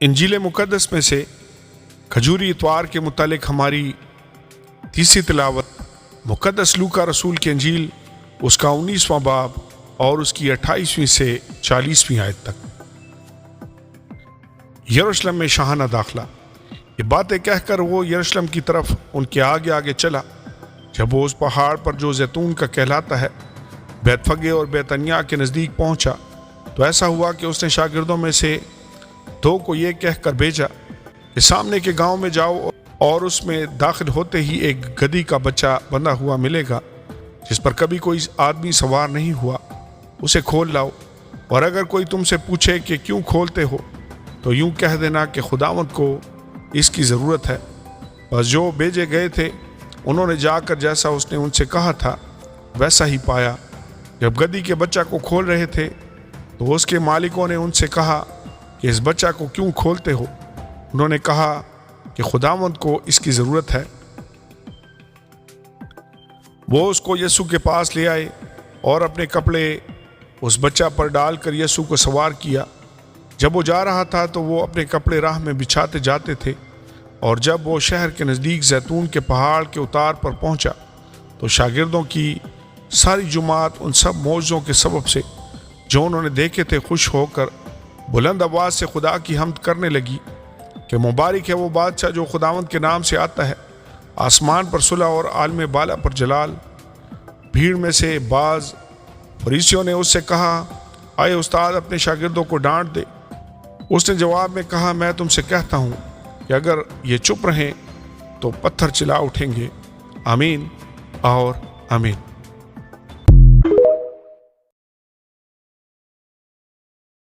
انجیل مقدس میں سے کھجوری اتوار کے متعلق ہماری تیسری تلاوت مقدس لوکا رسول کی انجیل اس کا 19واں باب اور اس کی 28ویں سے 40ویں آیت تک۔ یروشلم میں شاہانہ داخلہ۔ یہ باتیں کہہ کر وہ یروشلم کی طرف ان کے آگے آگے چلا۔ جب وہ اس پہاڑ پر جو زیتون کا کہلاتا ہے بیت فگے اور بیتنیا کے نزدیک پہنچا تو ایسا ہوا کہ اس نے شاگردوں میں سے 2 کو یہ کہہ کر بھیجا کہ سامنے کے گاؤں میں جاؤ اور اس میں داخل ہوتے ہی ایک گدھی کا بچہ بندھا ہوا ملے گا جس پر کبھی کوئی آدمی سوار نہیں ہوا، اسے کھول لاؤ، اور اگر کوئی تم سے پوچھے کہ کیوں کھولتے ہو تو یوں کہہ دینا کہ خداوند کو اس کی ضرورت ہے۔ بس جو بھیجے گئے تھے انہوں نے جا کر جیسا اس نے ان سے کہا تھا ویسا ہی پایا۔ جب گدھی کے بچہ کو کھول رہے تھے تو اس کے مالکوں نے ان سے کہا کہ اس بچہ کو کیوں کھولتے ہو؟ انہوں نے کہا کہ خداوند کو اس کی ضرورت ہے۔ وہ اس کو یسوع کے پاس لے آئے اور اپنے کپڑے اس بچہ پر ڈال کر یسوع کو سوار کیا۔ جب وہ جا رہا تھا تو وہ اپنے کپڑے راہ میں بچھاتے جاتے تھے، اور جب وہ شہر کے نزدیک زیتون کے پہاڑ کے اتار پر پہنچا تو شاگردوں کی ساری جماعت ان سب معجزوں کے سبب سے جو انہوں نے دیکھے تھے خوش ہو کر بلند آواز سے خدا کی حمد کرنے لگی کہ مبارک ہے وہ بادشاہ جو خداوند کے نام سے آتا ہے، آسمان پر صلح اور عالم بالا پر جلال۔ بھیڑ میں سے بعض فریسیوں نے اس سے کہا، آئے استاد اپنے شاگردوں کو ڈانٹ دے۔ اس نے جواب میں کہا، میں تم سے کہتا ہوں کہ اگر یہ چپ رہیں تو پتھر چلا اٹھیں گے۔ آمین اور آمین۔